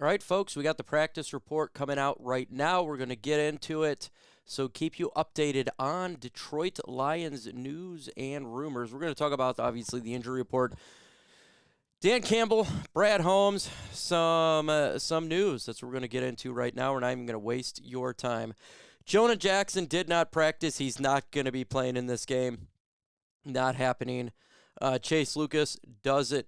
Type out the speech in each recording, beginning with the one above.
All right, folks, we got the practice report coming out right now. We're going to get into it. So keep you updated on Detroit Lions news and rumors. We're going to talk about, obviously, the injury report. Dan Campbell, Brad Holmes, some news. That's what we're going to get into right now. We're not even going to waste your time. Jonah Jackson did not practice. He's not going to be playing in this game. Not happening. Chase Lucas, does it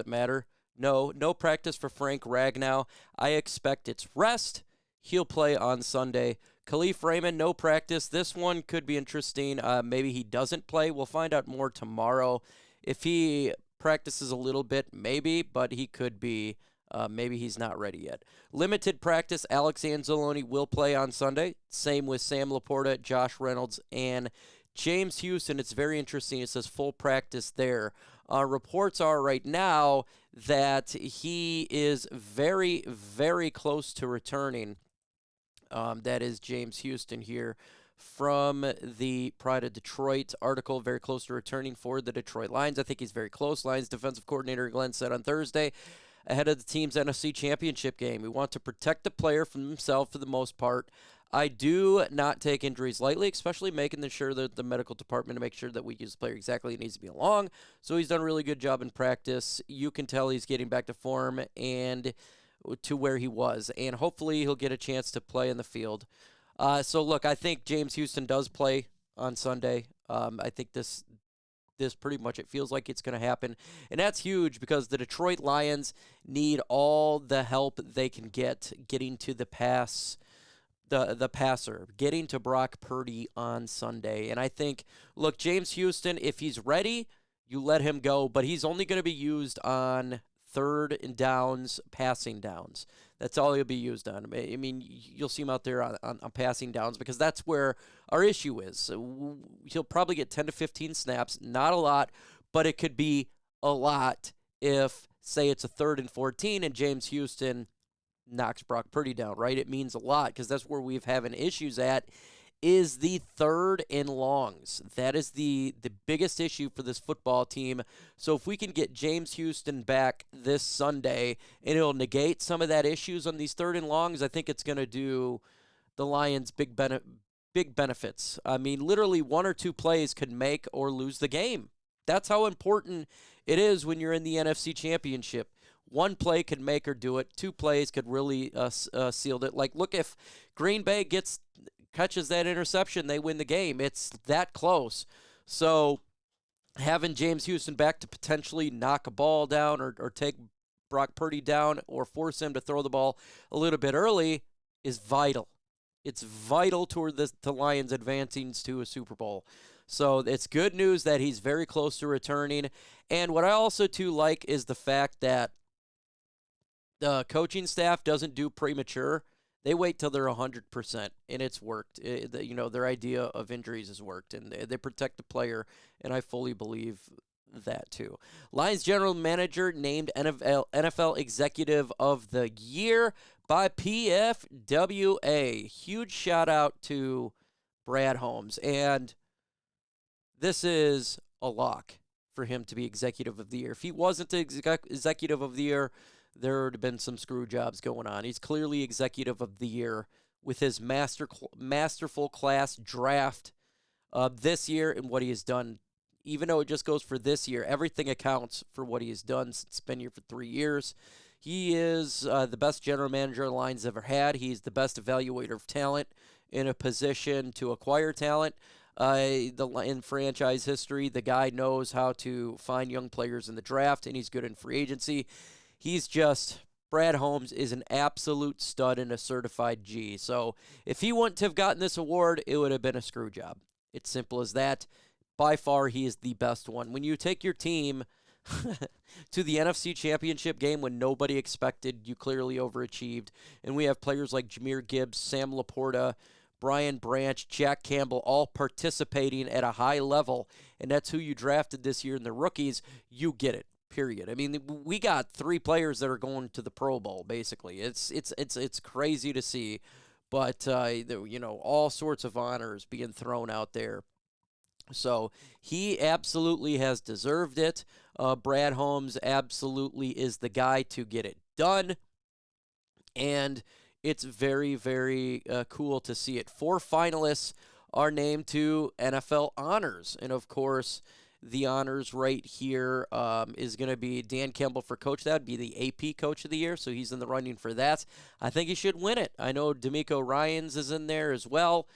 matter? No practice for Frank Ragnow. I expect it's rest. He'll play on Sunday. Kalif Raymond, no practice. This one could be interesting. Maybe he doesn't play. We'll find out more tomorrow. If he practices a little bit, maybe, but he could be. Maybe he's not ready yet. Limited practice. Alex Anzalone will play on Sunday. Same with Sam LaPorta, Josh Reynolds, and James Houston. It's very interesting. It says full practice there. Reports are right now that he is very, very close to returning. That is James Houston here from the Pride of Detroit article, very close to returning for the Detroit Lions. I think he's very close. Lions defensive coordinator Glenn said on Thursday, ahead of the team's NFC Championship game, we want to protect the player from himself for the most part. I do not take injuries lightly, especially making sure that the medical department to make sure that we use the player exactly he needs to be along. So he's done a really good job in practice. You can tell he's getting back to form and to where he was, and hopefully he'll get a chance to play in the field. So look, I think James Houston does play on Sunday. I think this pretty much, it feels like it's going to happen. And that's huge because the Detroit Lions need all the help they can get getting to the passer, getting to Brock Purdy on Sunday. And I think, look, James Houston, if he's ready, you let him go, but he's only going to be used on third and downs, passing downs. That's all he'll be used on. I mean, you'll see him out there on passing downs because that's where our issue is. He'll probably get 10 to 15 snaps, not a lot, but it could be a lot if, say, it's a 3rd and 14 and James Houston knocks Brock Purdy down, right? It means a lot because that's where we've having issues at is the 3rd and longs. That is the biggest issue for this football team. So if we can get James Houston back this Sunday and it'll negate some of that issues on these 3rd and longs, I think it's going to do the Lions big benefits. I mean, literally 1 or 2 plays could make or lose the game. That's how important it is when you're in the NFC Championship. 1 play could make or do it. 2 plays could really seal it. Like, look, if Green Bay catches that interception, they win the game. It's that close. So having James Houston back to potentially knock a ball down or take Brock Purdy down or force him to throw the ball a little bit early is vital. It's vital toward the Lions advancing to a Super Bowl. So it's good news that he's very close to returning. And what I also, too, like is the fact that the coaching staff doesn't do premature. They wait till they're 100%, and it's worked. Their idea of injuries has worked, and they protect the player, and I fully believe that too. Lions general manager named NFL Executive of the Year by PFWA. Huge shout out to Brad Holmes, and this is a lock for him to be Executive of the Year. If he wasn't the Executive of the Year, there would have been some screw jobs going on. He's clearly Executive of the Year with his masterful class draft this year and what he has done. Even though it just goes for this year, everything accounts for what he has done since he's been here for 3 years. He is the best general manager the Lions ever had. He's the best evaluator of talent in a position to acquire talent. In franchise history, the guy knows how to find young players in the draft, and he's good in free agency. Brad Holmes is an absolute stud and a certified G. So if he wouldn't have gotten this award, it would have been a screw job. It's simple as that. By far, he is the best one. When you take your team to the NFC Championship game when nobody expected, you clearly overachieved. And we have players like Jahmyr Gibbs, Sam LaPorta, Brian Branch, Jack Campbell, all participating at a high level. And that's who you drafted this year in the rookies. You get it. Period. I mean, we got 3 players that are going to the Pro Bowl. Basically, it's crazy to see, but all sorts of honors being thrown out there. So he absolutely has deserved it. Brad Holmes absolutely is the guy to get it done. And it's very, very cool to see it. 4 finalists are named to NFL honors. And, of course, the honors right here is going to be Dan Campbell for coach. That would be the AP Coach of the Year, so he's in the running for that. I think he should win it. I know D'Amico Ryans is in there as well.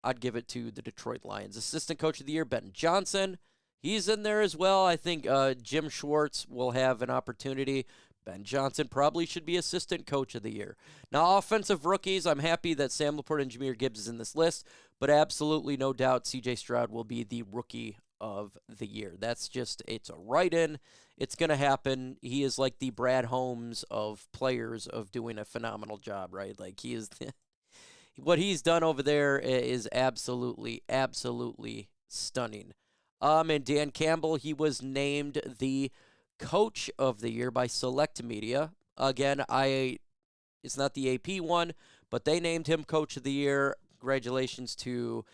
I'd give it to the Detroit Lions. Assistant Coach of the Year, Ben Johnson. He's in there as well. I think Jim Schwartz will have an opportunity. Ben Johnson probably should be Assistant Coach of the Year. Now, offensive rookies, I'm happy that Sam LaPorta and Jahmyr Gibbs is in this list, but absolutely no doubt C.J. Stroud will be the Rookie of the Year. That's just, it's a write-in. It's going to happen. He is like the Brad Holmes of players of doing a phenomenal job, right? Like, he is, what he's done over there is absolutely, absolutely stunning. And Dan Campbell, he was named the Coach of the Year by Select Media. Again, it's not the AP one, but they named him Coach of the Year. Congratulations to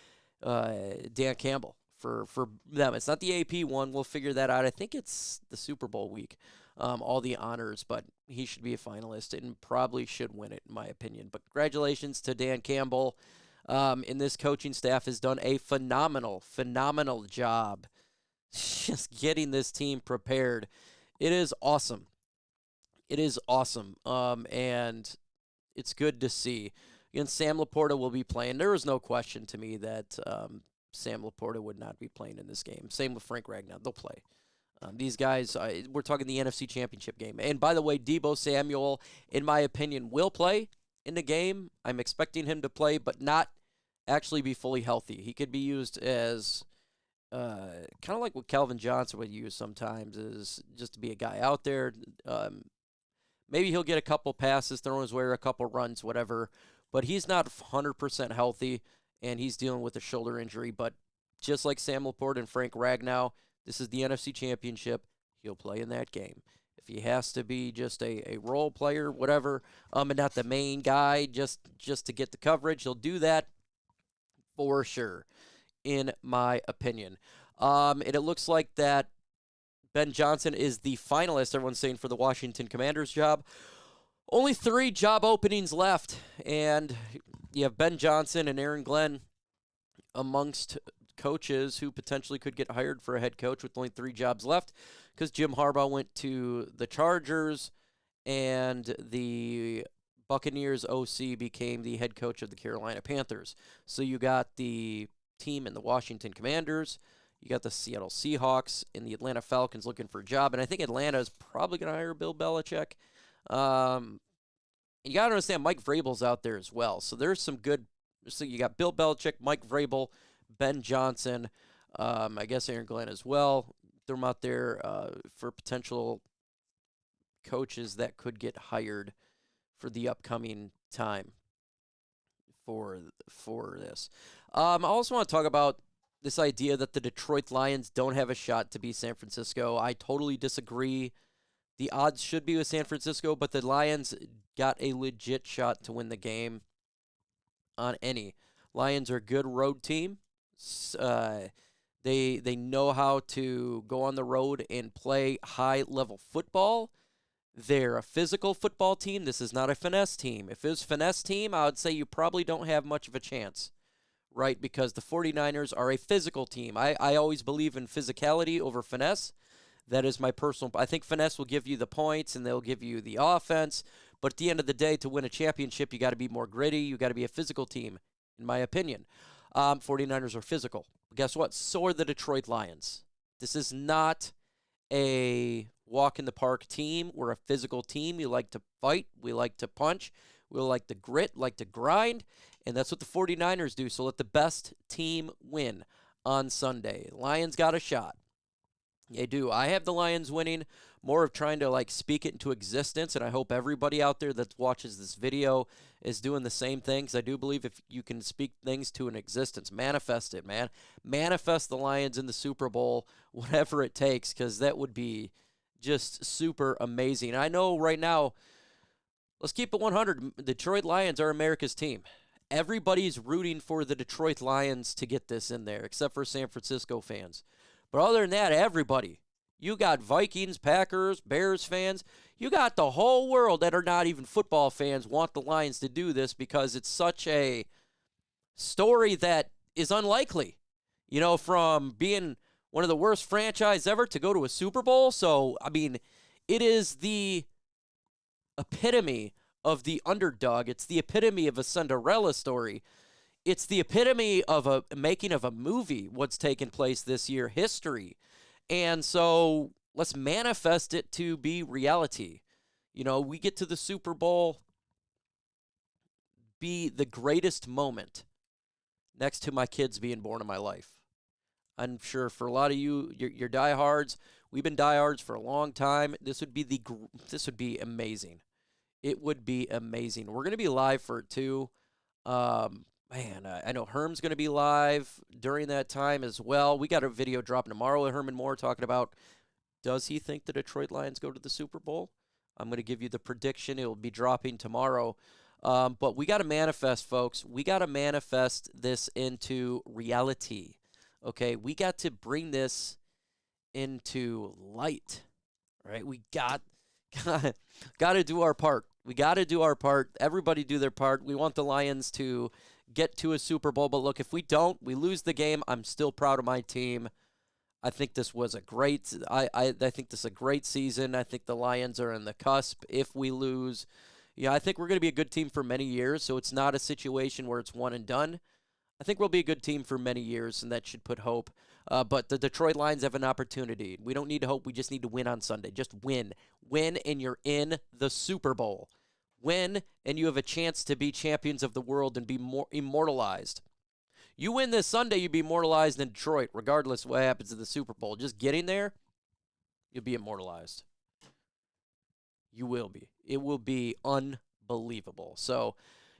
Dan Campbell for them. It's not the AP one. We'll figure that out. I think it's the Super Bowl week, all the honors, but he should be a finalist and probably should win it, in my opinion. But congratulations to Dan Campbell. And this coaching staff has done a phenomenal, phenomenal job just getting this team prepared. It is awesome. It is awesome. And it's good to see. Again, Sam LaPorta will be playing. There was no question to me that Sam LaPorta would not be playing in this game. Same with Frank Ragnow. They'll play. These guys, we're talking the NFC Championship game. And by the way, Deebo Samuel, in my opinion, will play in the game. I'm expecting him to play, but not actually be fully healthy. He could be used as kind of like what Calvin Johnson would use sometimes, is just to be a guy out there. Maybe he'll get a couple passes thrown his way or a couple runs, whatever. But he's not 100% healthy, and he's dealing with a shoulder injury. But just like Sam LaPorta and Frank Ragnow, this is the NFC Championship. He'll play in that game. If he has to be just a role player, whatever, and not the main guy just to get the coverage, he'll do that for sure, in my opinion. And it looks like that Ben Johnson is the finalist, everyone's saying, for the Washington Commanders job. Only 3 job openings left, and you have Ben Johnson and Aaron Glenn amongst coaches who potentially could get hired for a head coach with only 3 jobs left, because Jim Harbaugh went to the Chargers and the Buccaneers OC became the head coach of the Carolina Panthers. So you got the team in the Washington Commanders, you got the Seattle Seahawks, and the Atlanta Falcons looking for a job. And I think Atlanta is probably going to hire Bill Belichick. And you got to understand, Mike Vrabel's out there as well. So there's some good. So you got Bill Belichick, Mike Vrabel, Ben Johnson, I guess Aaron Glenn as well. Throw them out there for potential coaches that could get hired for the upcoming time for this. I also want to talk about this idea that the Detroit Lions don't have a shot to beat San Francisco. I totally disagree. The odds should be with San Francisco, but the Lions got a legit shot to win the game on any. Lions are a good road team. They know how to go on the road and play high-level football. They're a physical football team. This is not a finesse team. If it was a finesse team, I would say you probably don't have much of a chance, right? Because the 49ers are a physical team. I always believe in physicality over finesse. That is my personal. I think finesse will give you the points and they'll give you the offense. But at the end of the day, to win a championship, you got to be more gritty. You got to be a physical team, in my opinion. 49ers are physical. But guess what? So are the Detroit Lions. This is not a walk in the park team. We're a physical team. We like to fight. We like to punch. We like to grit, like to grind. And that's what the 49ers do. So let the best team win on Sunday. Lions got a shot. They do. I have the Lions winning, more of trying to speak it into existence, and I hope everybody out there that watches this video is doing the same thing, because I do believe if you can speak things to an existence, manifest it, man. Manifest the Lions in the Super Bowl, whatever it takes, because that would be just super amazing. I know right now, let's keep it 100. Detroit Lions are America's team. Everybody's rooting for the Detroit Lions to get this in there, except for San Francisco fans. But other than that, everybody You got Vikings, Packers, Bears fans. You got the whole world that are not even football fans want the Lions to do this because it's such a story that is unlikely. You know, from being one of the worst franchise ever to go to a Super Bowl. So, I mean, it is the epitome of the underdog. It's the epitome of a Cinderella story. It's the epitome of a making of a movie, what's taken place this year, history. And so let's manifest it to be reality. You know, we get to the Super Bowl, be the greatest moment next to my kids being born in my life. I'm sure for a lot of you, you're diehards. We've been diehards for a long time. This would be amazing. It would be amazing. We're going to be live for it too. Man, I know Herm's going to be live during that time as well. We got a video dropping tomorrow with Herman Moore talking about, does he think the Detroit Lions go to the Super Bowl? I'm going to give you the prediction. It will be dropping tomorrow. But we got to manifest, folks. We got to manifest this into reality. Okay, we got to bring this into light. Right? We got to do our part. We got to do our part. Everybody do their part. We want the Lions to get to a Super Bowl. But look, if we don't, we lose the game. I'm still proud of my team. I think this was a great. I think this is a great season. I think the Lions are on the cusp. If we lose, yeah, I think we're going to be a good team for many years. So it's not a situation where it's one and done. I think we'll be a good team for many years, and that should put hope. But the Detroit Lions have an opportunity. We don't need to hope. We just need to win on Sunday. Just win. Win, and you're in the Super Bowl. Win, and you have a chance to be champions of the world and be more immortalized. You win this Sunday, you'll be immortalized in Detroit, regardless of what happens in the Super Bowl. Just getting there, you'll be immortalized. You will be. It will be unbelievable. So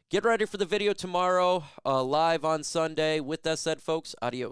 get ready for the video tomorrow, live on Sunday. With that said, folks, adios.